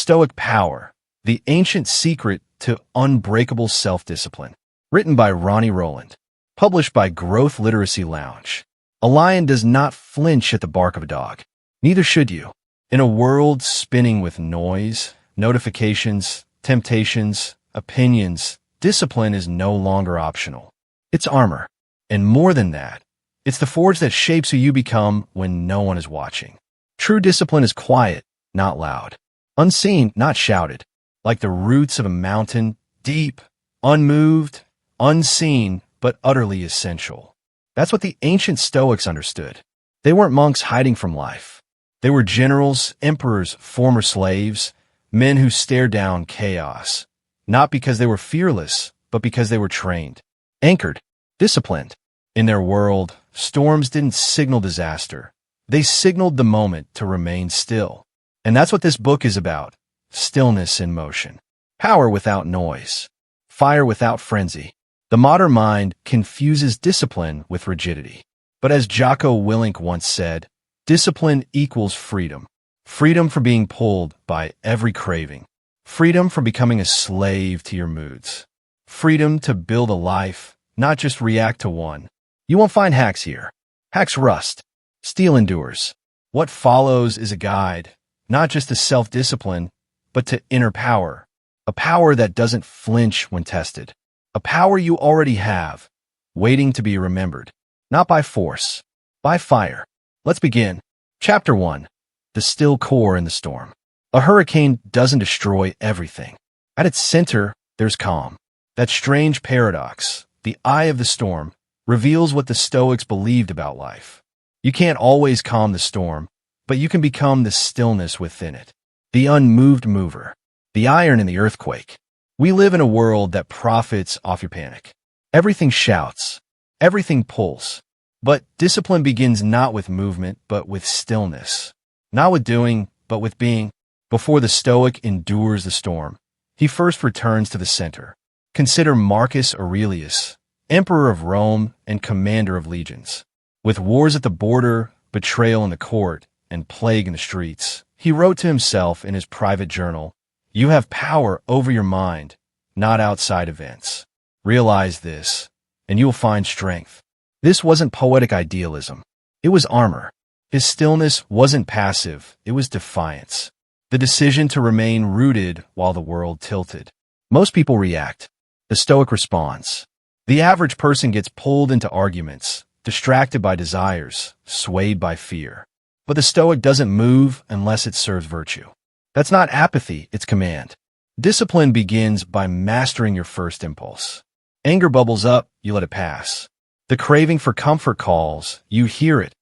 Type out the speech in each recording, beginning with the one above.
Stoic Power, the ancient secret to unbreakable self-discipline. Written by Ronnie Rowland. Published by Growth Literacy Lounge. A lion does not flinch at the bark of a dog. Neither should you. In a world spinning with noise, notifications, temptations, opinions, discipline is no longer optional. It's armor. And more than that, it's the forge that shapes who you become when no one is watching. True discipline is quiet, not loud. Unseen, not shouted. Like the roots of a mountain, deep, unmoved, unseen, but utterly essential. That's what the ancient Stoics understood. They weren't monks hiding from life. They were generals, emperors, former slaves, men who stared down chaos. Not because they were fearless, but because they were trained, anchored, disciplined. In their world, storms didn't signal disaster. They signaled the moment to remain still. And that's what this book is about. Stillness in motion. Power without noise. Fire without frenzy. The modern mind confuses discipline with rigidity. But as Jocko Willink once said, discipline equals freedom. Freedom from being pulled by every craving. Freedom from becoming a slave to your moods. Freedom to build a life, not just react to one. You won't find hacks here. Hacks rust. Steel endures. What follows is a guide, not just to self-discipline, but to inner power. A power that doesn't flinch when tested. A power you already have, waiting to be remembered. Not by force, by fire. Let's begin. Chapter 1. The still core in the storm. A hurricane doesn't destroy everything. At its center, there's calm. That strange paradox, the eye of the storm, reveals what the Stoics believed about life. You can't always calm the storm, but you can become the stillness within it. The unmoved mover. The iron in the earthquake. We live in a world that profits off your panic. Everything shouts. Everything pulls. But discipline begins not with movement, but with stillness. Not with doing, but with being. Before the Stoic endures the storm, he first returns to the center. Consider Marcus Aurelius, emperor of Rome and commander of legions. With wars at the border, betrayal in the court, and plague in the streets, he wrote to himself in his private journal, "You have power over your mind, not outside events. Realize this, and you will find strength." This wasn't poetic idealism. It was armor. His stillness wasn't passive. It was defiance. The decision to remain rooted while the world tilted. Most people react. The Stoic responds. The average person gets pulled into arguments, distracted by desires, swayed by fear. But the Stoic doesn't move unless it serves virtue. That's not apathy, it's command. Discipline begins by mastering your first impulse. Anger bubbles up, you let it pass. The craving for comfort calls, you hear it,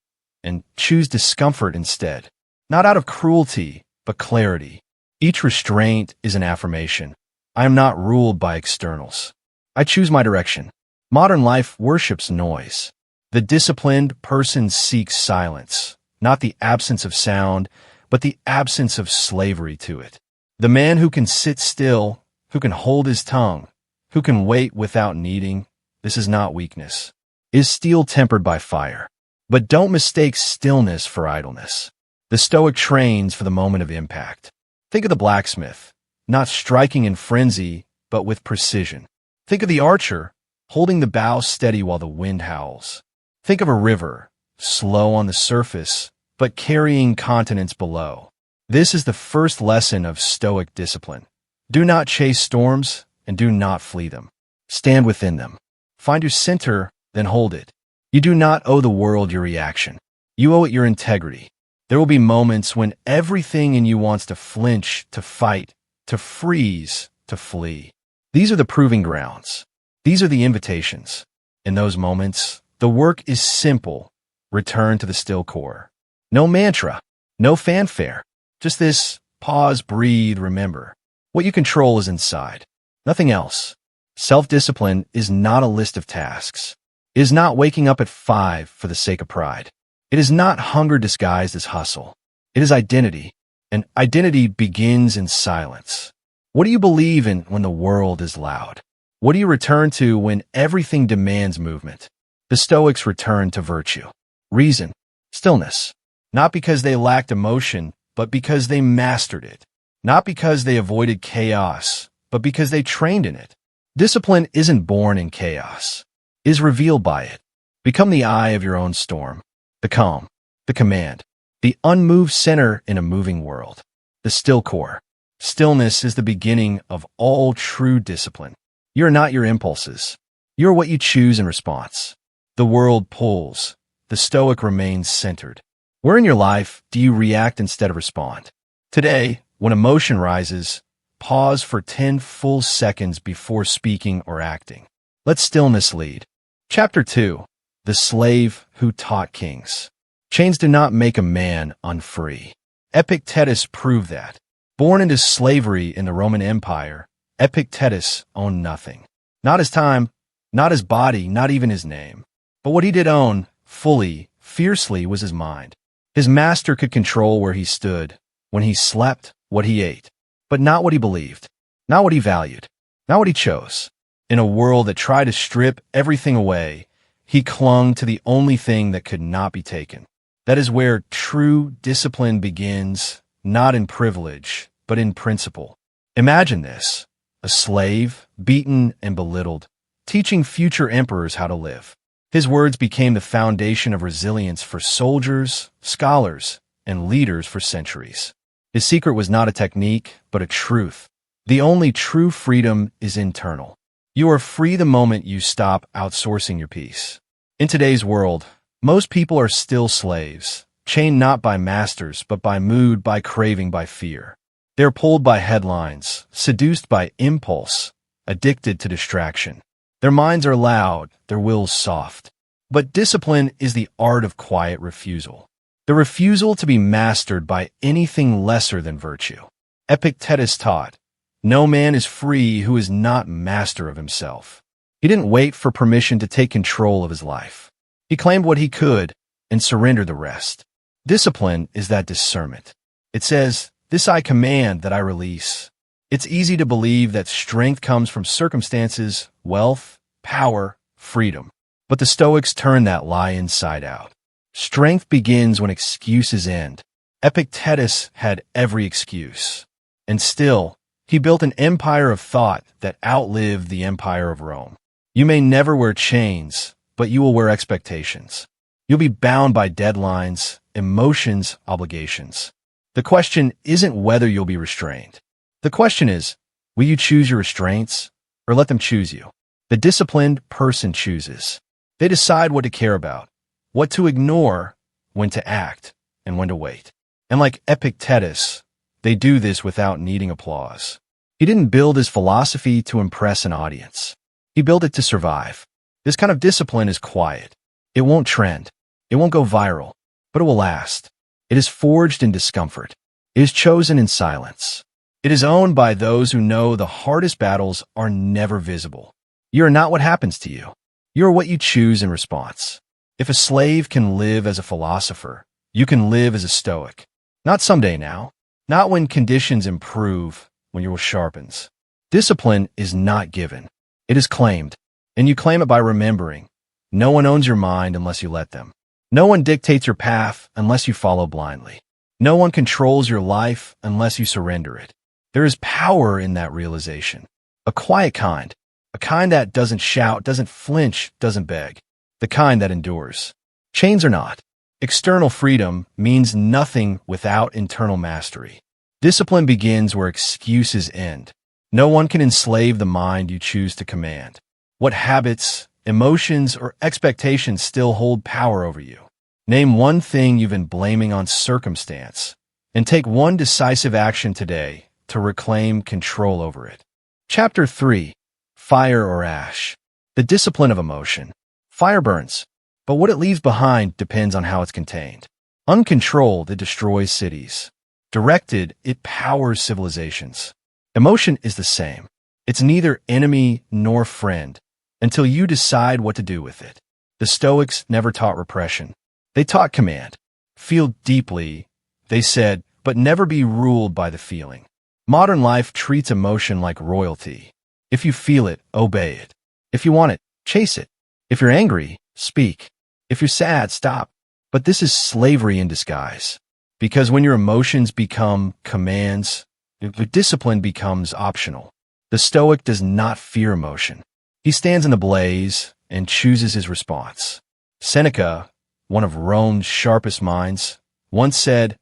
and choose discomfort instead. Not out of cruelty, but clarity. Each restraint is an affirmation. I am not ruled by externals. I choose my direction. Modern life worships noise. The disciplined person seeks silence, not the absence of sound, but the absence of slavery to it. The man who can sit still, who can hold his tongue, who can wait without needing, this is not weakness, is steel tempered by fire. But don't mistake stillness for idleness. The Stoic trains for the moment of impact. Think of the blacksmith, not striking in frenzy, but with precision. Think of the archer, holding the bow steady while the wind howls. Think of a river, slow on the surface, but carrying continents below. This is the first lesson of Stoic discipline. Do not chase storms, and do not flee them. Stand within them. Find your center, then hold it. You do not owe the world your reaction. You owe it your integrity. There will be moments when everything in you wants to flinch, to fight, to freeze, to flee. These are the proving grounds. These are the invitations. In those moments, the work is simple. Return to the still core. No mantra, no fanfare. Just this, pause, breathe, remember. What you control is inside. Nothing else. Self-discipline is not a list of tasks. It is not waking up at 5 for the sake of pride. It is not hunger disguised as hustle. It is identity, and identity begins in silence. What do you believe in when the world is loud? What do you return to when everything demands movement? The Stoics returned to virtue, reason, stillness, not because they lacked emotion, but because they mastered it. not because they avoided chaos, but because they trained in it. Discipline isn't born in chaos, it is revealed by it. Become the eye of your own storm, the calm, the command, the unmoved center in a moving world, the still core. Stillness is the beginning of all true discipline. You're not your impulses. You're what you choose in response. The world pulls. The Stoic remains centered. Where in your life do you react instead of respond? Today, when emotion rises, pause for 10 full seconds before speaking or acting. Let stillness lead. Chapter 2. The Slave Who Taught Kings. Chains do not make a man unfree. Epictetus proved that. Born into slavery in the Roman Empire, Epictetus owned nothing. Not his time, not his body, not even his name. But what he did own, fully, fiercely, was his mind. His master could control where he stood, when he slept, what he ate, but not what he believed, not what he valued, not what he chose. In a world that tried to strip everything away, he clung to the only thing that could not be taken. That is where true discipline begins, not in privilege, but in principle. Imagine this, a slave, beaten and belittled, teaching future emperors how to live. His words became the foundation of resilience for soldiers, scholars, and leaders for centuries. His secret was not a technique, but a truth. The only true freedom is internal. You are free the moment you stop outsourcing your peace. In today's world, most people are still slaves, chained not by masters, but by mood, by craving, by fear. They're pulled by headlines, seduced by impulse, addicted to distraction. Their minds are loud, their wills soft. But discipline is the art of quiet refusal. The refusal to be mastered by anything lesser than virtue. Epictetus taught, "No man is free who is not master of himself." He didn't wait for permission to take control of his life. He claimed what he could and surrendered the rest. Discipline is that discernment. It says, "This I command, that I release." It's easy to believe that strength comes from circumstances, wealth, power, freedom. But the Stoics turn that lie inside out. Strength begins when excuses end. Epictetus had every excuse. And still, he built an empire of thought that outlived the empire of Rome. You may never wear chains, but you will wear expectations. You'll be bound by deadlines, emotions, obligations. The question isn't whether you'll be restrained. The question is, will you choose your restraints or let them choose you? The disciplined person chooses. They decide what to care about, what to ignore, when to act, and when to wait. And like Epictetus, they do this without needing applause. He didn't build his philosophy to impress an audience. He built it to survive. This kind of discipline is quiet. It won't trend. It won't go viral, but it will last. It is forged in discomfort. It is chosen in silence. It is owned by those who know the hardest battles are never visible. You are not what happens to you. You are what you choose in response. If a slave can live as a philosopher, you can live as a Stoic. Not someday now. Not when conditions improve, when your will sharpens. Discipline is not given. It is claimed. And you claim it by remembering. No one owns your mind unless you let them. No one dictates your path unless you follow blindly. No one controls your life unless you surrender it. There is power in that realization. A quiet kind. A kind that doesn't shout, doesn't flinch, doesn't beg. The kind that endures. Chains are not. External freedom means nothing without internal mastery. Discipline begins where excuses end. No one can enslave the mind you choose to command. What habits, emotions, or expectations still hold power over you? Name one thing you've been blaming on circumstance, and take one decisive action today to reclaim control over it. Chapter 3. Fire or ash. The discipline of emotion. Fire burns, but what it leaves behind depends on how it's contained. Uncontrolled, it destroys cities. Directed, it powers civilizations. Emotion is the same. It's neither enemy nor friend until you decide what to do with it. The Stoics never taught repression. They taught command. Feel deeply, they said, but never be ruled by the feeling. Modern life treats emotion like royalty. If you feel it, obey it. If you want it, chase it. If you're angry, speak. If you're sad, stop. But this is slavery in disguise. Because when your emotions become commands, The discipline becomes optional. The Stoic does not fear emotion. He stands in the blaze and chooses his response. Seneca, one of Rome's sharpest minds, once said,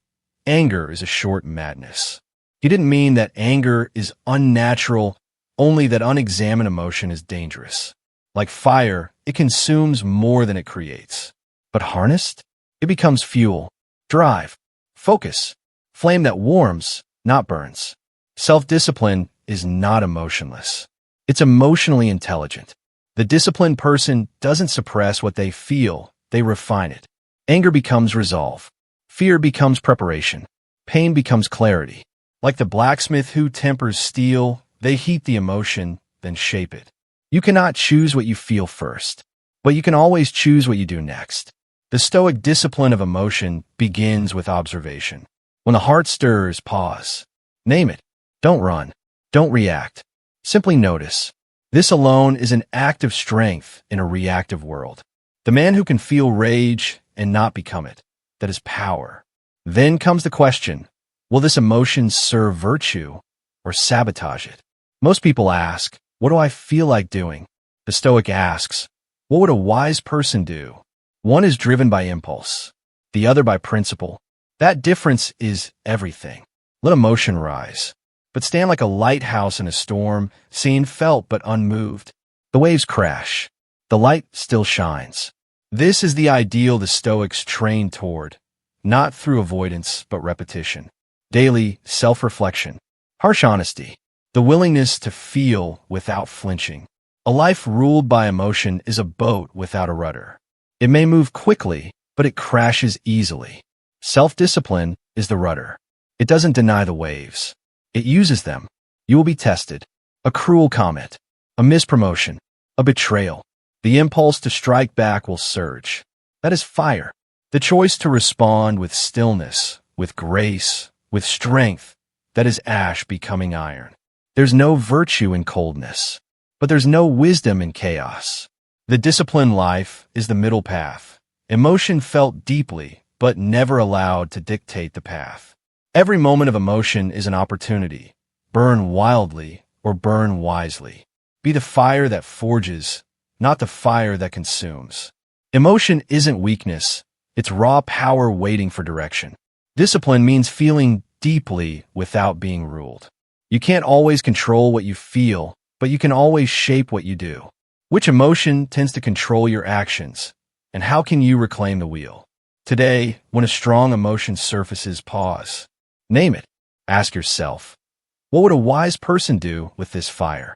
"Anger is a short madness." He didn't mean that anger is unnatural, only that unexamined emotion is dangerous. Like fire, it consumes more than it creates. But harnessed, it becomes fuel, drive, focus, flame that warms, not burns. Self-discipline is not emotionless. It's emotionally intelligent. The disciplined person doesn't suppress what they feel, they refine it. Anger becomes resolve. Fear becomes preparation. Pain becomes clarity. Like the blacksmith who tempers steel, they heat the emotion, then shape it. You cannot choose what you feel first, but you can always choose what you do next. The Stoic discipline of emotion begins with observation. When the heart stirs, pause. Name it. Don't run. Don't react. Simply notice. This alone is an act of strength in a reactive world. The man who can feel rage and not become it, that is power. Then comes the question, will this emotion serve virtue or sabotage it? Most people ask, what do I feel like doing? The Stoic asks, what would a wise person do? One is driven by impulse, the other by principle. That difference is everything. Let emotion rise, but stand like a lighthouse in a storm, seen, felt, but unmoved. The waves crash. The light still shines. This is the ideal the Stoics train toward, not through avoidance, but repetition. Daily self-reflection, harsh honesty, the willingness to feel without flinching. A life ruled by emotion is a boat without a rudder. It may move quickly, but it crashes easily. Self-discipline is the rudder. It doesn't deny the waves. It uses them. You will be tested. A cruel comment, a mispromotion, a betrayal. The impulse to strike back will surge. That is fire. The choice to respond with stillness, with grace, with strength, that is ash becoming iron. There's no virtue in coldness, but there's no wisdom in chaos. The disciplined life is the middle path. Emotion felt deeply, but never allowed to dictate the path. Every moment of emotion is an opportunity. Burn wildly or burn wisely. Be the fire that forges, not the fire that consumes. Emotion isn't weakness. It's raw power waiting for direction. Discipline means feeling deeply without being ruled. You can't always control what you feel, but you can always shape what you do. Which emotion tends to control your actions, and how can you reclaim the wheel? Today, when a strong emotion surfaces, pause. Name it. Ask yourself, what would a wise person do with this fire?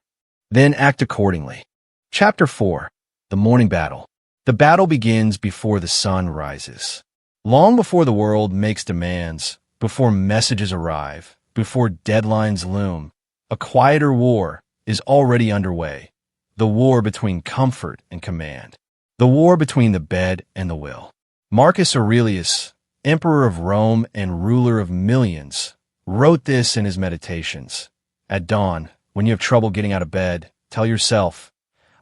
Then act accordingly. Chapter 4. The Morning Battle. The battle begins before the sun rises. Long before the world makes demands, before messages arrive, before deadlines loom, a quieter war is already underway. The war between comfort and command. The war between the bed and the will. Marcus Aurelius, emperor of Rome and ruler of millions, wrote this in his Meditations. At dawn, when you have trouble getting out of bed, tell yourself,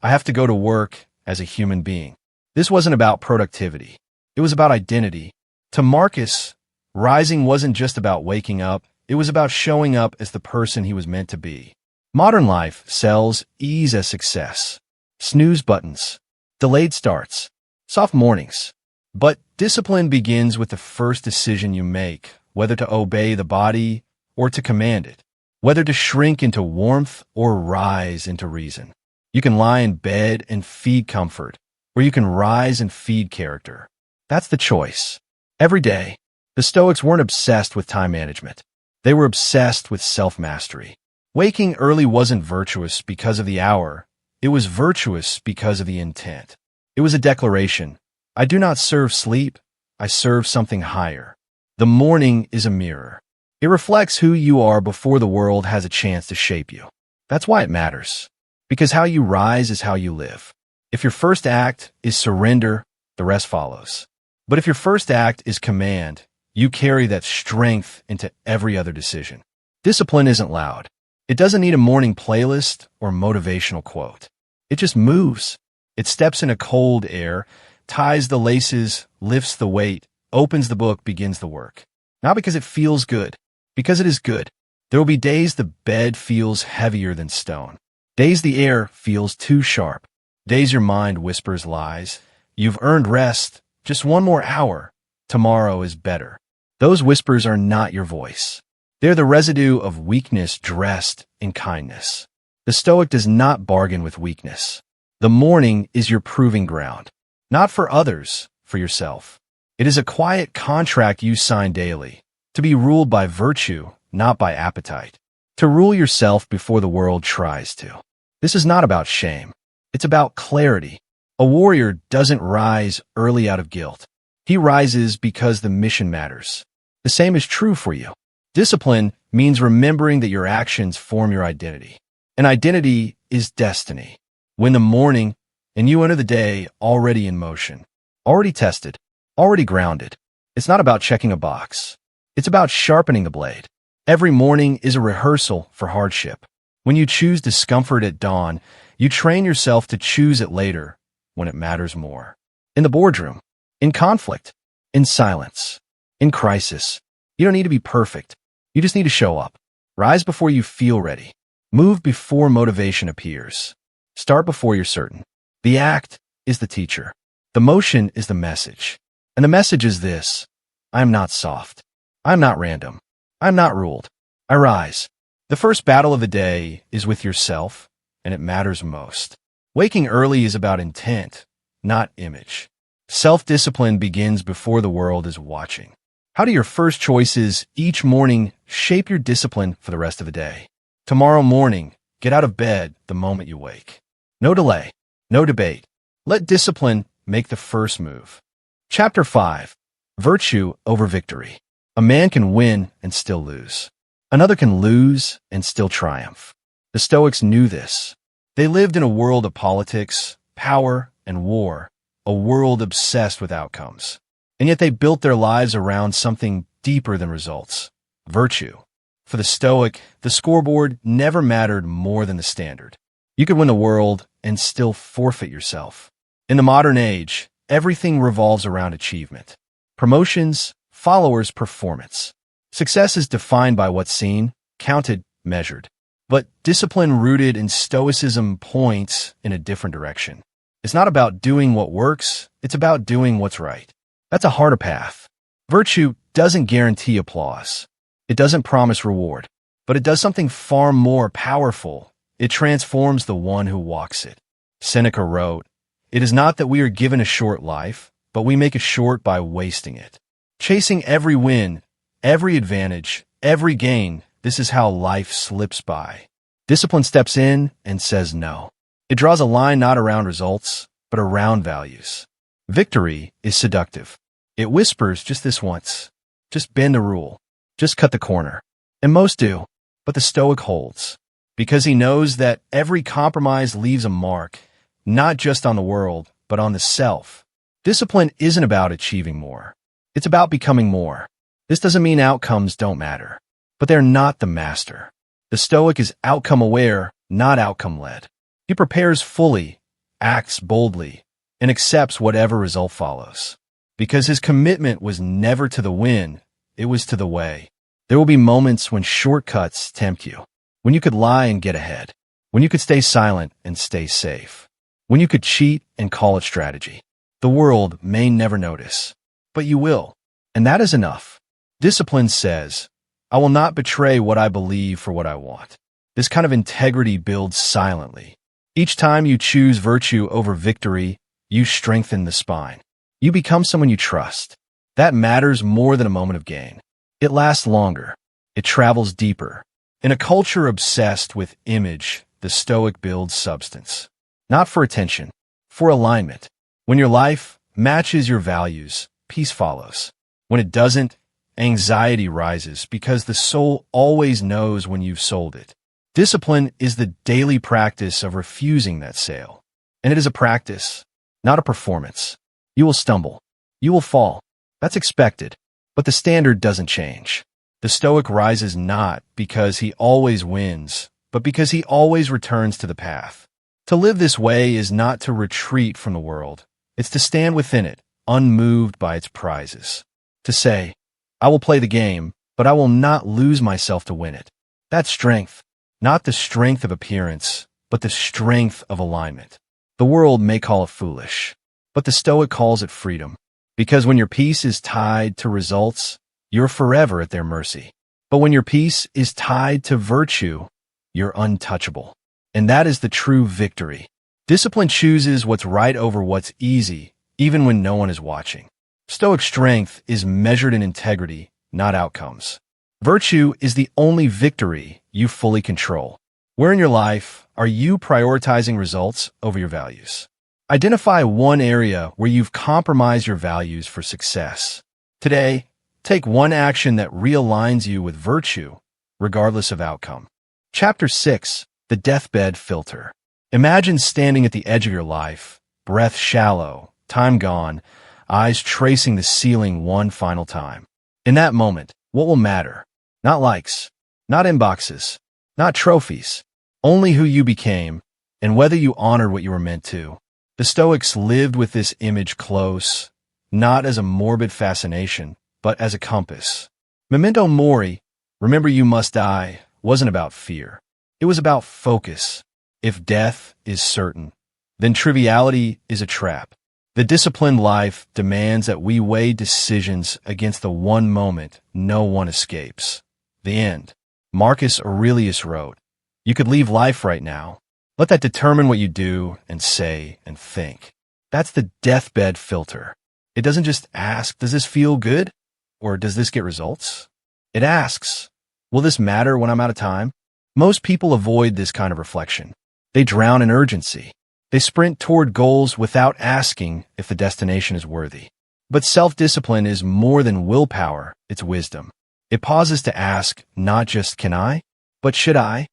I have to go to work as a human being. This wasn't about productivity. It was about identity. To Marcus, rising wasn't just about waking up. It was about showing up as the person he was meant to be. Modern life sells ease as success. Snooze buttons. Delayed starts. Soft mornings. But discipline begins with the first decision you make, whether to obey the body or to command it, whether to shrink into warmth or rise into reason. You can lie in bed and feed comfort, or you can rise and feed character. That's the choice. Every day, the Stoics weren't obsessed with time management. They were obsessed with self-mastery. Waking early wasn't virtuous because of the hour. It was virtuous because of the intent. It was a declaration. I do not serve sleep. I serve something higher. The morning is a mirror. It reflects who you are before the world has a chance to shape you. That's why it matters. Because how you rise is how you live. If your first act is surrender, the rest follows. But if your first act is command, you carry that strength into every other decision. Discipline isn't loud. It doesn't need a morning playlist or motivational quote. It just moves. It steps into cold air, ties the laces, lifts the weight, opens the book, begins the work. Not because it feels good, because it is good. There will be days the bed feels heavier than stone. Days the air feels too sharp. Days your mind whispers lies. You've earned rest. Just one more hour. Tomorrow is better. Those whispers are not your voice. They're the residue of weakness dressed in kindness. The Stoic does not bargain with weakness. The morning is your proving ground. Not for others, for yourself. It is a quiet contract you sign daily, to be ruled by virtue, not by appetite. To rule yourself before the world tries to. This is not about shame. It's about clarity. A warrior doesn't rise early out of guilt. He rises because the mission matters. The same is true for you. Discipline means remembering that your actions form your identity. And identity is destiny. When the morning and you enter the day already in motion, already tested, already grounded. It's not about checking a box. It's about sharpening the blade. Every morning is a rehearsal for hardship. When you choose discomfort at dawn, you train yourself to choose it later when it matters more. In the boardroom, in conflict, in silence, in crisis. You don't need to be perfect. You just need to show up. Rise before you feel ready. Move before motivation appears. Start before you're certain. The act is the teacher. The motion is the message. And the message is this: I am not soft. I am not random. I am not ruled. I rise. The first battle of the day is with yourself, and it matters most. Waking early is about intent, not image. Self-discipline begins before the world is watching. How do your first choices each morning shape your discipline for the rest of the day? Tomorrow morning, get out of bed the moment you wake. No delay, no debate. Let discipline make the first move. Chapter 5. Virtue over victory. A man can win and still lose. Another can lose and still triumph. The Stoics knew this. They lived in a world of politics, power, and war, a world obsessed with outcomes. And yet they built their lives around something deeper than results: virtue. For the Stoic, the scoreboard never mattered more than the standard. You could win the world and still forfeit yourself. In the modern age, everything revolves around achievement. Promotions, followers, performance. Success is defined by what's seen, counted, measured. But discipline rooted in Stoicism points in a different direction. It's not about doing what works, it's about doing what's right. That's a harder path. Virtue doesn't guarantee applause. It doesn't promise reward. But it does something far more powerful. It transforms the one who walks it. Seneca wrote, "It is not that we are given a short life, but we make it short by wasting it." Chasing every win, every advantage, every gain, this is how life slips by. Discipline steps in and says no. It draws a line not around results, but around values. Victory is seductive. It whispers just this once. Just bend the rule. Just cut the corner. And most do. But the Stoic holds. Because he knows that every compromise leaves a mark, not just on the world, but on the self. Discipline isn't about achieving more. It's about becoming more. This doesn't mean outcomes don't matter. But they're not the master. The Stoic is outcome-aware, not outcome-led. He prepares fully, acts boldly, and accepts whatever result follows. Because his commitment was never to the win, it was to the way. There will be moments when shortcuts tempt you, when you could lie and get ahead, when you could stay silent and stay safe, when you could cheat and call it strategy. The world may never notice, but you will, and that is enough. Discipline says, I will not betray what I believe for what I want. This kind of integrity builds silently. Each time you choose virtue over victory, you strengthen the spine. You become someone you trust. That matters more than a moment of gain. It lasts longer. It travels deeper. In a culture obsessed with image, the Stoic builds substance. Not for attention, for alignment. When your life matches your values, peace follows. When it doesn't, anxiety rises because the soul always knows when you've sold it. Discipline is the daily practice of refusing that sale. And it is a practice, not a performance. You will stumble. You will fall. That's expected. But the standard doesn't change. The Stoic rises not because he always wins, but because he always returns to the path. To live this way is not to retreat from the world. It's to stand within it, unmoved by its prizes. To say, I will play the game, but I will not lose myself to win it. That's strength. Not the strength of appearance, but the strength of alignment. The world may call it foolish, but the Stoic calls it freedom. Because when your peace is tied to results, you're forever at their mercy. But when your peace is tied to virtue, you're untouchable. And that is the true victory. Discipline chooses what's right over what's easy, even when no one is watching. Stoic strength is measured in integrity, not outcomes. Virtue is the only victory you fully control. Where in your life are you prioritizing results over your values? Identify one area where you've compromised your values for success. Today, take one action that realigns you with virtue, regardless of outcome. Chapter 6. The Deathbed Filter. Imagine standing at the edge of your life, breath shallow, time gone, eyes tracing the ceiling one final time. In that moment, what will matter? Not likes, not inboxes, not trophies, only who you became and whether you honored what you were meant to. The Stoics lived with this image close, not as a morbid fascination, but as a compass. Memento mori, remember you must die, wasn't about fear. It was about focus. If death is certain, then triviality is a trap. The disciplined life demands that we weigh decisions against the one moment no one escapes. The end. Marcus Aurelius wrote, "You could leave life right now. Let that determine what you do and say and think." That's the deathbed filter. It doesn't just ask, does this feel good? Or does this get results? It asks, will this matter when I'm out of time? Most people avoid this kind of reflection. They drown in urgency. They sprint toward goals without asking if the destination is worthy. But self-discipline is more than willpower, it's wisdom. It pauses to ask, not just can I, but should I?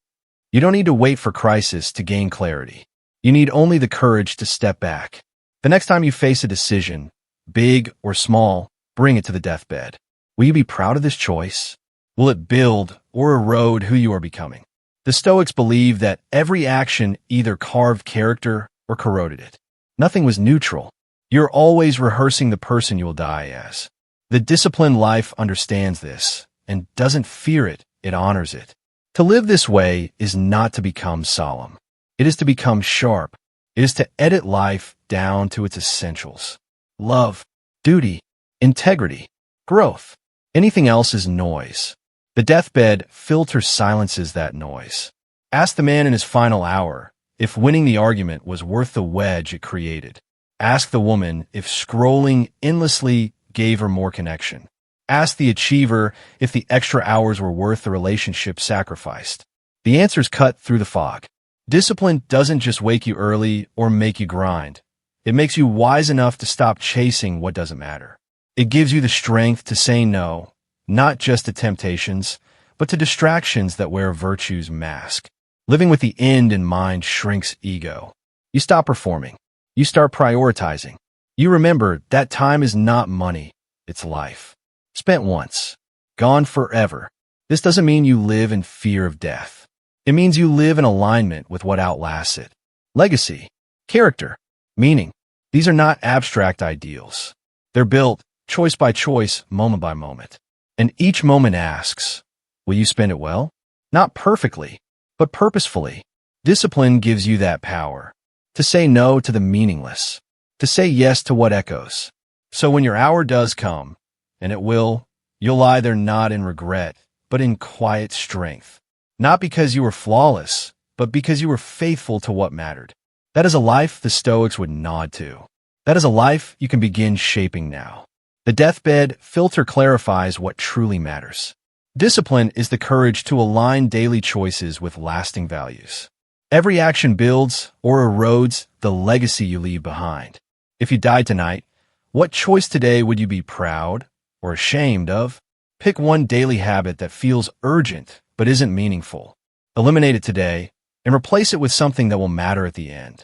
You don't need to wait for crisis to gain clarity. You need only the courage to step back. The next time you face a decision, big or small, bring it to the deathbed. Will you be proud of this choice? Will it build or erode who you are becoming? The Stoics believed that every action either carved character or corroded it. Nothing was neutral. You're always rehearsing the person you will die as. The disciplined life understands this and doesn't fear it, it honors it. To live this way is not to become solemn. It is to become sharp. It is to edit life down to its essentials. Love, duty, integrity, growth. Anything else is noise. The deathbed filter silences that noise. Ask the man in his final hour if winning the argument was worth the wedge it created. Ask the woman if scrolling endlessly gave her more connection. Ask the achiever if the extra hours were worth the relationship sacrificed. The answer's cut through the fog. Discipline doesn't just wake you early or make you grind. It makes you wise enough to stop chasing what doesn't matter. It gives you the strength to say no, not just to temptations, but to distractions that wear virtue's mask. Living with the end in mind shrinks ego. You stop performing. You start prioritizing. You remember that time is not money, it's life. Spent once, gone forever. This doesn't mean you live in fear of death. It means you live in alignment with what outlasts it. Legacy, character, meaning. These are not abstract ideals. They're built, choice by choice, moment by moment. And each moment asks, will you spend it well? Not perfectly, but purposefully. Discipline gives you that power. To say no to the meaningless. To say yes to what echoes. So when your hour does come, and it will, you'll lie there not in regret, but in quiet strength. Not because you were flawless, but because you were faithful to what mattered. That is a life the Stoics would nod to. That is a life you can begin shaping now. The deathbed filter clarifies what truly matters. Discipline is the courage to align daily choices with lasting values. Every action builds or erodes the legacy you leave behind. If you died tonight, what choice today would you be proud or ashamed of? Pick one daily habit that feels urgent but isn't meaningful. Eliminate it today and replace it with something that will matter at the end.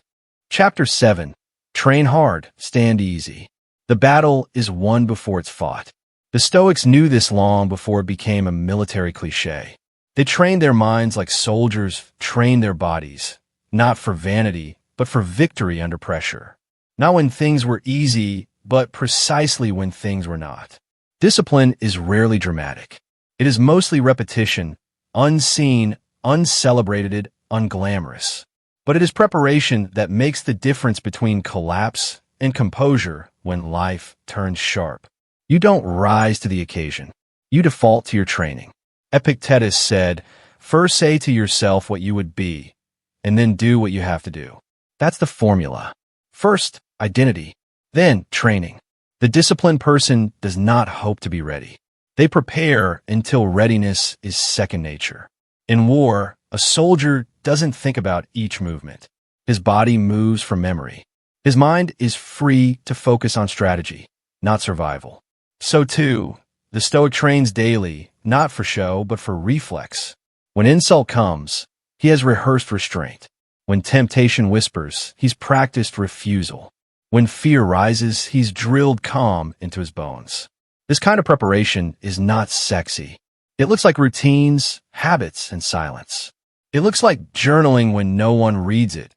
Chapter 7. Train hard, stand easy. The battle is won before it's fought. The Stoics knew this long before it became a military cliché. They trained their minds like soldiers trained their bodies, not for vanity, but for victory under pressure. Not when things were easy, but precisely when things were not. Discipline is rarely dramatic. It is mostly repetition, unseen, uncelebrated, unglamorous. But it is preparation that makes the difference between collapse and composure when life turns sharp. You don't rise to the occasion. You default to your training. Epictetus said, "First say to yourself what you would be, and then do what you have to do." That's the formula. First, identity, then training. The disciplined person does not hope to be ready. They prepare until readiness is second nature. In war, a soldier doesn't think about each movement. His body moves from memory. His mind is free to focus on strategy, not survival. So too, the Stoic trains daily, not for show, but for reflex. When insult comes, he has rehearsed restraint. When temptation whispers, he's practiced refusal. When fear rises, he's drilled calm into his bones. This kind of preparation is not sexy. It looks like routines, habits, and silence. It looks like journaling when no one reads it,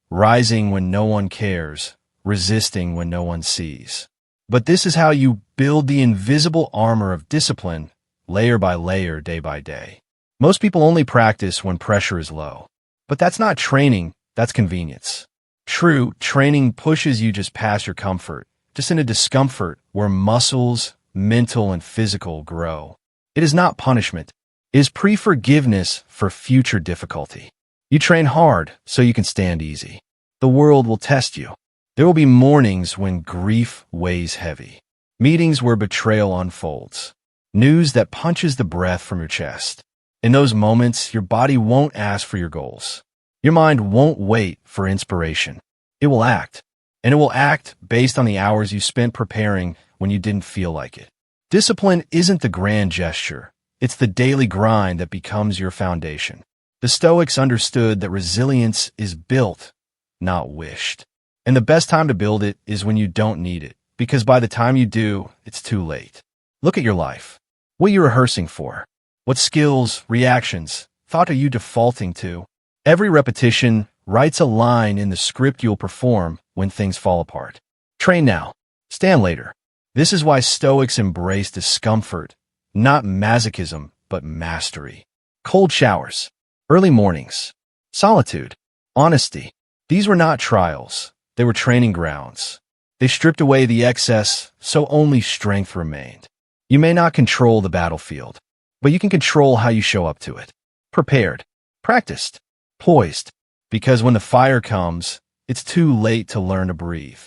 rising when no one cares, resisting when no one sees. But this is how you build the invisible armor of discipline, layer by layer, day by day. Most people only practice when pressure is low. But that's not training, that's convenience. True training pushes you just past your comfort, just into discomfort where muscles, mental and physical, grow. It is not punishment. It is pre-forgiveness for future difficulty. You train hard so you can stand easy. The world will test you. There will be mornings when grief weighs heavy, meetings where betrayal unfolds, news that punches the breath from your chest. In those moments, your body won't ask for your goals. Your mind won't wait for inspiration. It will act, and it will act based on the hours you spent preparing when you didn't feel like it. Discipline isn't the grand gesture. It's the daily grind that becomes your foundation. The Stoics understood that resilience is built, not wished. And the best time to build it is when you don't need it, because by the time you do, it's too late. Look at your life. What are you rehearsing for? What skills, reactions, thought are you defaulting to? Every repetition writes a line in the script you'll perform when things fall apart. Train now. Stand later. This is why Stoics embrace discomfort, not masochism, but mastery. Cold showers, early mornings, solitude, honesty. These were not trials. They were training grounds. They stripped away the excess, so only strength remained. You may not control the battlefield, but you can control how you show up to it. Prepared, practiced, poised, because when the fire comes, it's too late to learn to breathe.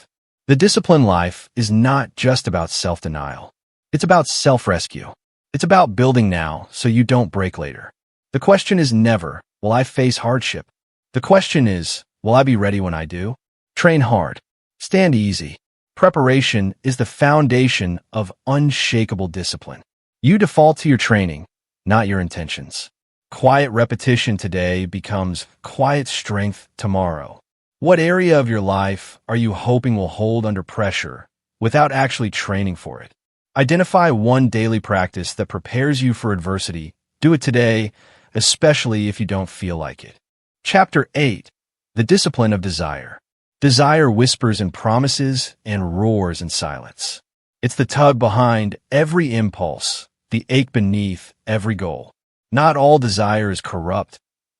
The disciplined life is not just about self-denial. It's about self-rescue. It's about building now so you don't break later. The question is never, will I face hardship? The question is, will I be ready when I do? Train hard. Stand easy. Preparation is the foundation of unshakable discipline. You default to your training, not your intentions. Quiet repetition today becomes quiet strength tomorrow. What area of your life are you hoping will hold under pressure without actually training for it? Identify one daily practice that prepares you for adversity. Do it today, especially if you don't feel like it. Chapter 8. The Discipline of Desire. Desire whispers in promises and roars in silence. It's the tug behind every impulse, the ache beneath every goal. Not all desire is corrupt,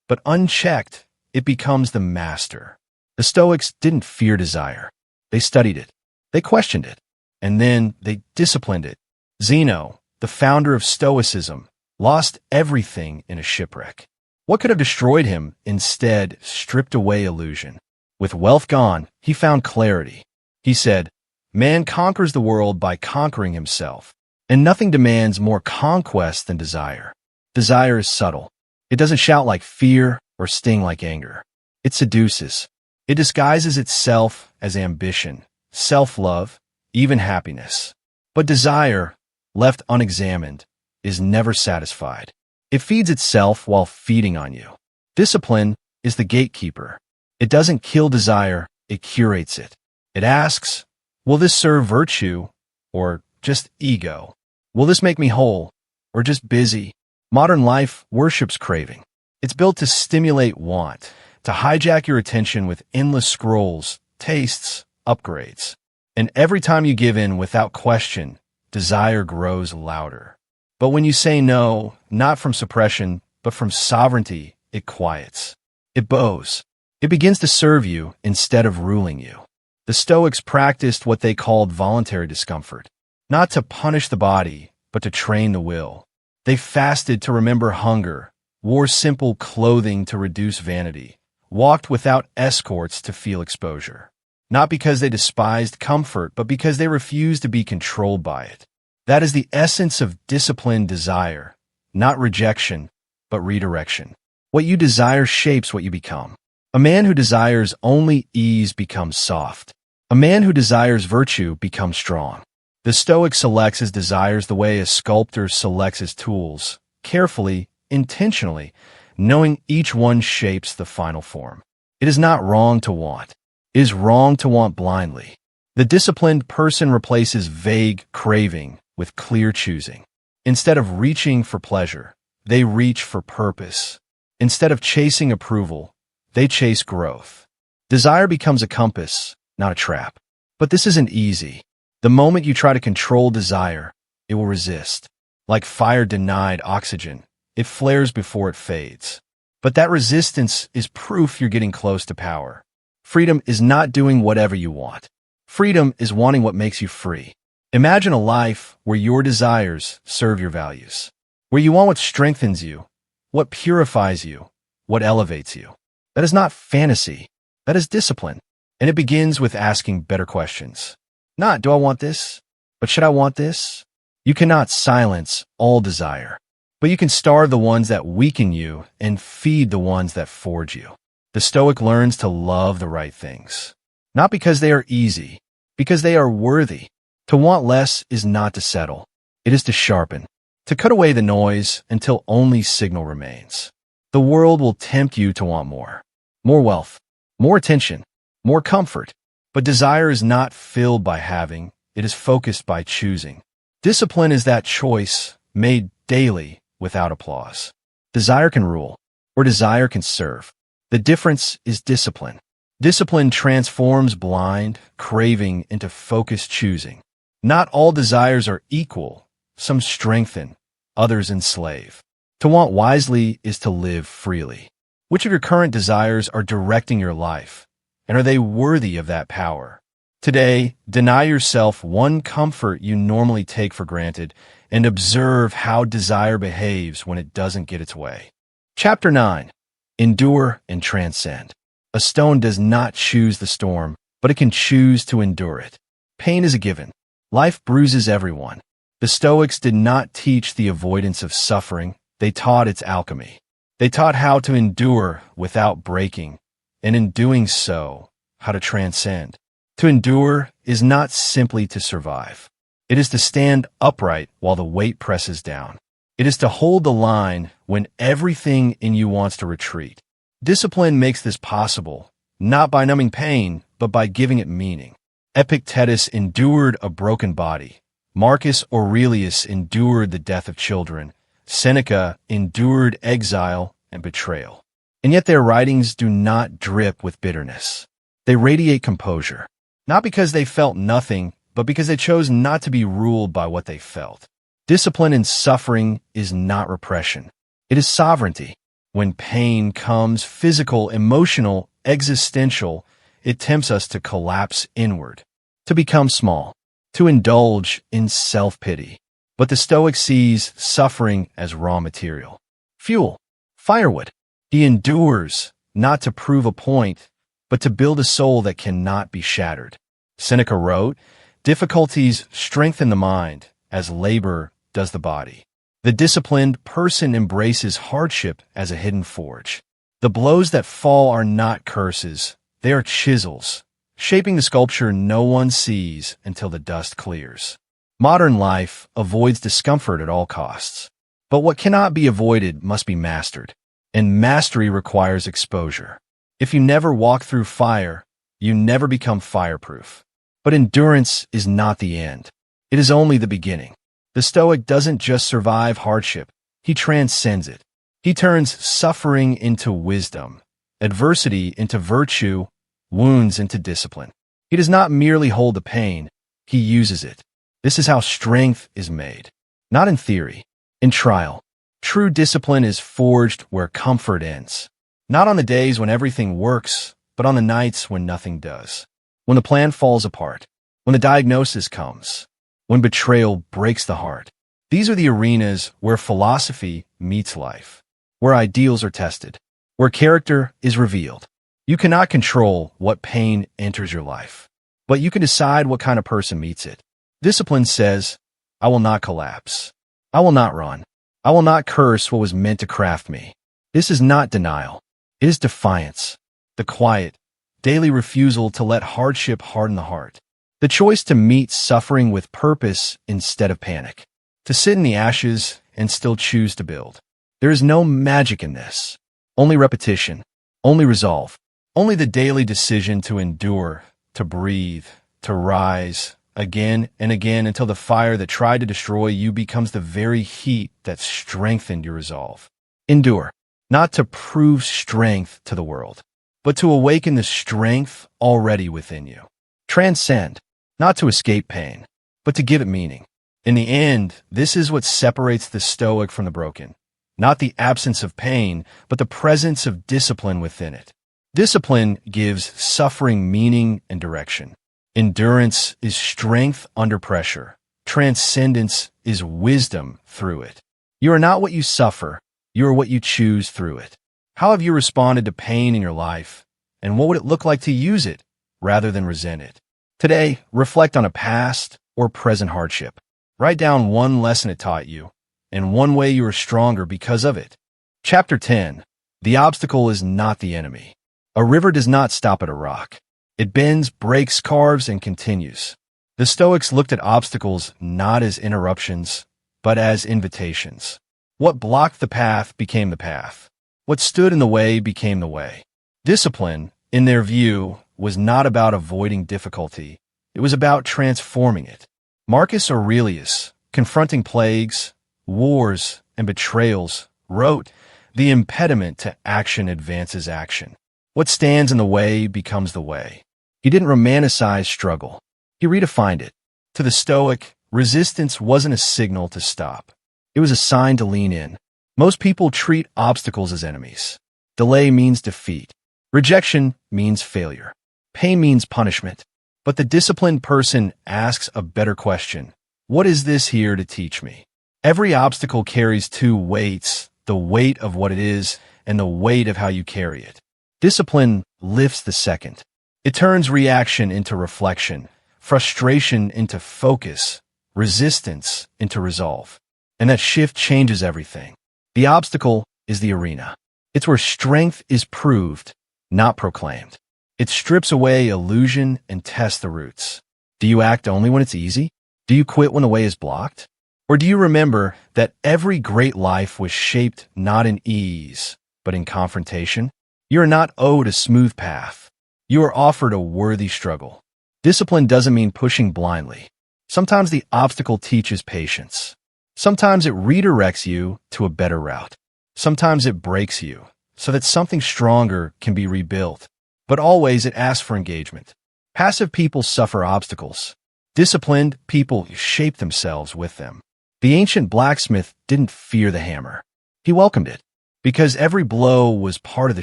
but unchecked, it becomes the master. The Stoics didn't fear desire. They studied it. They questioned it. And then they disciplined it. Zeno, the founder of Stoicism, lost everything in a shipwreck. What could have destroyed him instead stripped away illusion. With wealth gone, he found clarity. He said, "Man conquers the world by conquering himself, and nothing demands more conquest than desire." Desire is subtle. It doesn't shout like fear or sting like anger. It seduces. It disguises itself as ambition, self-love, even happiness. But desire, left unexamined, is never satisfied. It feeds itself while feeding on you. Discipline is the gatekeeper. It doesn't kill desire, it curates it. It asks, will this serve virtue or just ego? Will this make me whole or just busy? Modern life worships craving. It's built to stimulate want, to hijack your attention with endless scrolls, tastes, upgrades. And every time you give in without question, desire grows louder. But when you say no, not from suppression, but from sovereignty, it quiets. It bows. It begins to serve you instead of ruling you. The Stoics practiced what they called voluntary discomfort, not to punish the body, but to train the will. They fasted to remember hunger, wore simple clothing to reduce vanity, walked without escorts to feel exposure. Not because they despised comfort, but because they refused to be controlled by it. That is the essence of disciplined desire, not rejection, but redirection. What you desire shapes what you become. A man who desires only ease becomes soft. A man who desires virtue becomes strong. The Stoic selects his desires the way a sculptor selects his tools, carefully, intentionally, knowing each one shapes the final form. It is not wrong to want. It is wrong to want blindly. The disciplined person replaces vague craving with clear choosing. Instead of reaching for pleasure, they reach for purpose. Instead of chasing approval, they chase growth. Desire becomes a compass, not a trap. But this isn't easy. The moment you try to control desire, it will resist. Like fire denied oxygen, it flares before it fades. But that resistance is proof you're getting close to power. Freedom is not doing whatever you want. Freedom is wanting what makes you free. Imagine a life where your desires serve your values, where you want what strengthens you, what purifies you, what elevates you. That is not fantasy. That is discipline. And it begins with asking better questions. Not, do I want this? But should I want this? You cannot silence all desire, but you can starve the ones that weaken you and feed the ones that forge you. The Stoic learns to love the right things, not because they are easy, because they are worthy. To want less is not to settle. It is to sharpen, to cut away the noise until only signal remains. The world will tempt you to want more wealth, more attention, more comfort. But desire is not filled by having, it is focused by choosing. Discipline is that choice made daily without applause. Desire can rule, or desire can serve. The difference is discipline. Discipline transforms blind craving into focused choosing. Not all desires are equal. Some strengthen, others enslave. To want wisely is to live freely. Which of your current desires are directing your life? And are they worthy of that power? Today, deny yourself one comfort you normally take for granted and observe how desire behaves when it doesn't get its way. Chapter 9. Endure and transcend. A stone does not choose the storm, but it can choose to endure it. Pain is a given. Life bruises everyone. The Stoics did not teach the avoidance of suffering. They taught its alchemy. They taught how to endure without breaking, and in doing so, how to transcend. To endure is not simply to survive. It is to stand upright while the weight presses down. It is to hold the line when everything in you wants to retreat. Discipline makes this possible, not by numbing pain, but by giving it meaning. Epictetus endured a broken body. Marcus Aurelius endured the death of children. Seneca endured exile and betrayal. And yet their writings do not drip with bitterness. They radiate composure, not because they felt nothing, but because they chose not to be ruled by what they felt. Discipline in suffering is not repression. It is sovereignty. When pain comes, physical, emotional, existential, it tempts us to collapse inward, to become small, to indulge in self-pity. But the Stoic sees suffering as raw material, fuel, firewood. He endures, not to prove a point, but to build a soul that cannot be shattered. Seneca wrote, "Difficulties strengthen the mind, as labor does the body." The disciplined person embraces hardship as a hidden forge. The blows that fall are not curses, they are chisels, shaping the sculpture no one sees until the dust clears. Modern life avoids discomfort at all costs. But what cannot be avoided must be mastered. And mastery requires exposure. If you never walk through fire, you never become fireproof. But endurance is not the end. It is only the beginning. The Stoic doesn't just survive hardship, he transcends it. He turns suffering into wisdom, adversity into virtue, wounds into discipline. He does not merely hold the pain, he uses it. This is how strength is made. Not in theory, in trial. True discipline is forged where comfort ends. Not on the days when everything works, but on the nights when nothing does. When the plan falls apart. When the diagnosis comes. When betrayal breaks the heart. These are the arenas where philosophy meets life. Where ideals are tested. Where character is revealed. You cannot control what pain enters your life, but you can decide what kind of person meets it. Discipline says, I will not collapse. I will not run. I will not curse what was meant to craft me. This is not denial. It is defiance. The quiet, daily refusal to let hardship harden the heart. The choice to meet suffering with purpose instead of panic. To sit in the ashes and still choose to build. There is no magic in this. Only repetition. Only resolve. Only the daily decision to endure, to breathe, to rise again and again until the fire that tried to destroy you becomes the very heat that strengthened your resolve. Endure, not to prove strength to the world, but to awaken the strength already within you. Transcend, not to escape pain, but to give it meaning. In the end, this is what separates the Stoic from the broken. Not the absence of pain, but the presence of discipline within it. Discipline gives suffering meaning and direction. Endurance is strength under pressure. Transcendence is wisdom through it. You are not what you suffer. You are what you choose through it. How have you responded to pain in your life? And what would it look like to use it rather than resent it? Today, reflect on a past or present hardship. Write down one lesson it taught you, and one way you are stronger because of it. Chapter 10. The obstacle is not the enemy. A river does not stop at a rock. It bends, breaks, carves, and continues. The Stoics looked at obstacles not as interruptions, but as invitations. What blocked the path became the path. What stood in the way became the way. Discipline, in their view, was not about avoiding difficulty. It was about transforming it. Marcus Aurelius, confronting plagues, wars, and betrayals, wrote, "The impediment to action advances action. What stands in the way becomes the way." He didn't romanticize struggle. He redefined it. To the Stoic, resistance wasn't a signal to stop. It was a sign to lean in. Most people treat obstacles as enemies. Delay means defeat. Rejection means failure. Pain means punishment. But the disciplined person asks a better question. What is this here to teach me? Every obstacle carries two weights, the weight of what it is and the weight of how you carry it. Discipline lifts the second. It turns reaction into reflection, frustration into focus, resistance into resolve. And that shift changes everything. The obstacle is the arena. It's where strength is proved, not proclaimed. It strips away illusion and tests the roots. Do you act only when it's easy? Do you quit when the way is blocked? Or do you remember that every great life was shaped not in ease, but in confrontation? You are not owed a smooth path. You are offered a worthy struggle. Discipline doesn't mean pushing blindly. Sometimes the obstacle teaches patience. Sometimes it redirects you to a better route. Sometimes it breaks you so that something stronger can be rebuilt. But always it asks for engagement. Passive people suffer obstacles. Disciplined people shape themselves with them. The ancient blacksmith didn't fear the hammer. He welcomed it, because every blow was part of the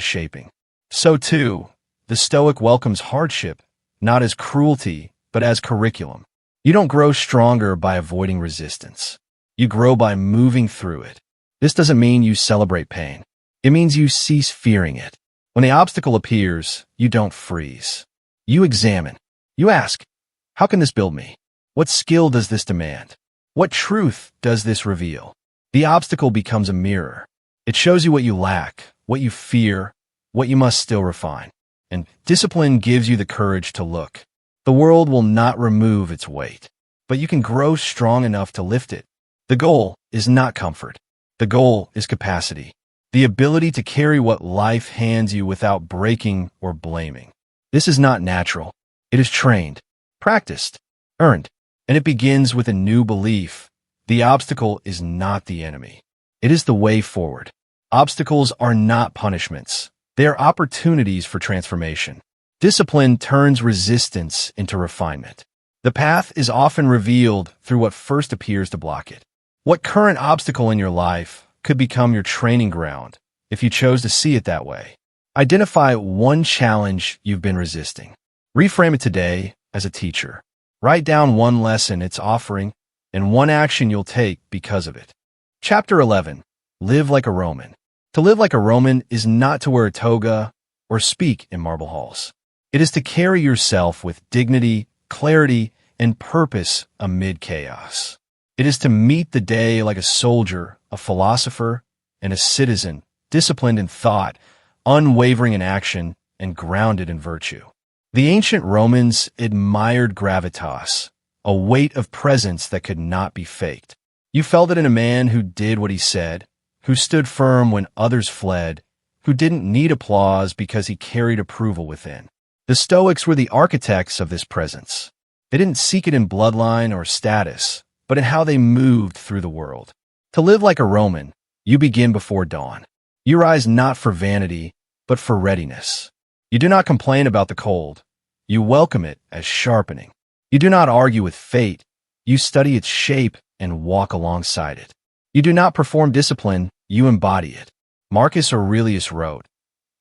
shaping. So too, the Stoic welcomes hardship, not as cruelty, but as curriculum. You don't grow stronger by avoiding resistance. You grow by moving through it. This doesn't mean you celebrate pain. It means you cease fearing it. When the obstacle appears, you don't freeze. You examine. You ask, how can this build me? What skill does this demand? What truth does this reveal? The obstacle becomes a mirror. It shows you what you lack, what you fear, what you must still refine. And discipline gives you the courage to look. The world will not remove its weight, but you can grow strong enough to lift it. The goal is not comfort. The goal is capacity. The ability to carry what life hands you without breaking or blaming. This is not natural. It is trained, practiced, earned, and it begins with a new belief. The obstacle is not the enemy. It is the way forward. Obstacles are not punishments. They are opportunities for transformation. Discipline turns resistance into refinement. The path is often revealed through what first appears to block it. What current obstacle in your life could become your training ground if you chose to see it that way. Identify one challenge you've been resisting. Reframe it today as a teacher. Write down one lesson it's offering and one action you'll take because of it. Chapter 11. Live like a Roman. To live like a Roman is not to wear a toga or speak in marble halls. It is to carry yourself with dignity, clarity, and purpose amid chaos. It is to meet the day like a soldier, a philosopher, and a citizen, disciplined in thought, unwavering in action, and grounded in virtue. The ancient Romans admired gravitas, a weight of presence that could not be faked. You felt it in a man who did what he said, who stood firm when others fled, who didn't need applause because he carried approval within. The Stoics were the architects of this presence. They didn't seek it in bloodline or status, but in how they moved through the world. To live like a Roman, you begin before dawn. You rise not for vanity, but for readiness. You do not complain about the cold. You welcome it as sharpening. You do not argue with fate. You study its shape and walk alongside it. You do not perform discipline. You embody it. Marcus Aurelius wrote,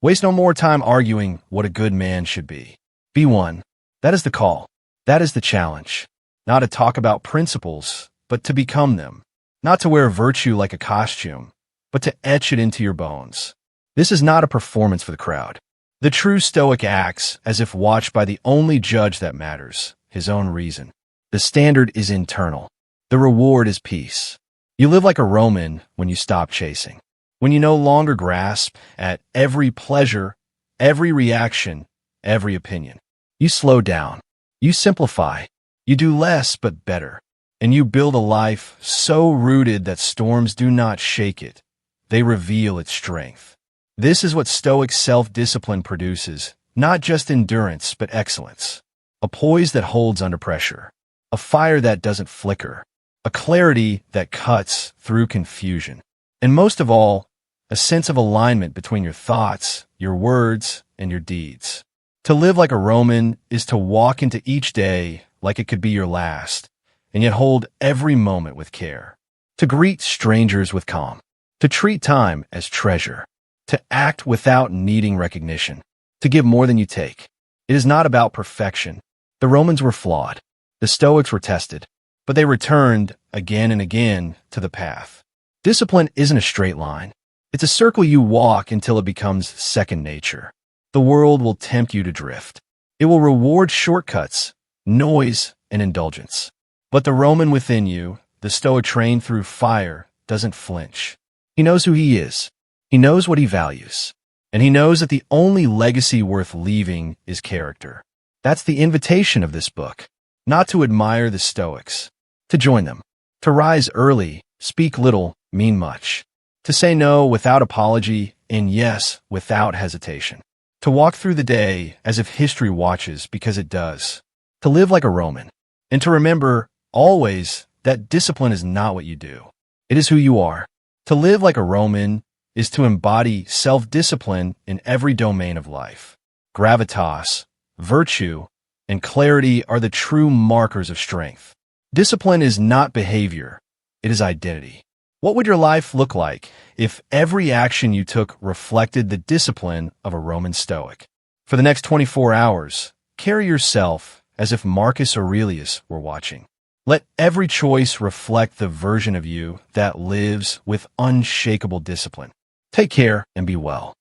"Waste no more time arguing what a good man should be. Be one." That is the call. That is the challenge. Not to talk about principles, but to become them. Not to wear virtue like a costume, but to etch it into your bones. This is not a performance for the crowd. The true Stoic acts as if watched by the only judge that matters, his own reason. The standard is internal. The reward is peace. You live like a Roman when you stop chasing. When you no longer grasp at every pleasure, every reaction, every opinion. You slow down. You simplify. You do less but better. And you build a life so rooted that storms do not shake it. They reveal its strength. This is what Stoic self-discipline produces, not just endurance, but excellence. A poise that holds under pressure. A fire that doesn't flicker. A clarity that cuts through confusion. And most of all, a sense of alignment between your thoughts, your words, and your deeds. To live like a Roman is to walk into each day like it could be your last, and yet hold every moment with care. To greet strangers with calm. To treat time as treasure. To act without needing recognition. To give more than you take. It is not about perfection. The Romans were flawed. The Stoics were tested. But they returned again and again to the path. Discipline isn't a straight line. It's a circle you walk until it becomes second nature. The world will tempt you to drift. It will reward shortcuts, noise, and indulgence. But the Roman within you, the Stoic trained through fire, doesn't flinch. He knows who he is. He knows what he values. And he knows that the only legacy worth leaving is character. That's the invitation of this book. Not to admire the Stoics. To join them. To rise early, speak little, mean much. To say no without apology and yes without hesitation. To walk through the day as if history watches because it does. To live like a Roman. And to remember, always, that discipline is not what you do. It is who you are. To live like a Roman is to embody self-discipline in every domain of life. Gravitas, virtue, and clarity are the true markers of strength. Discipline is not behavior. It is identity. What would your life look like if every action you took reflected the discipline of a Roman Stoic? For the next 24 hours, carry yourself as if Marcus Aurelius were watching. Let every choice reflect the version of you that lives with unshakable discipline. Take care and be well.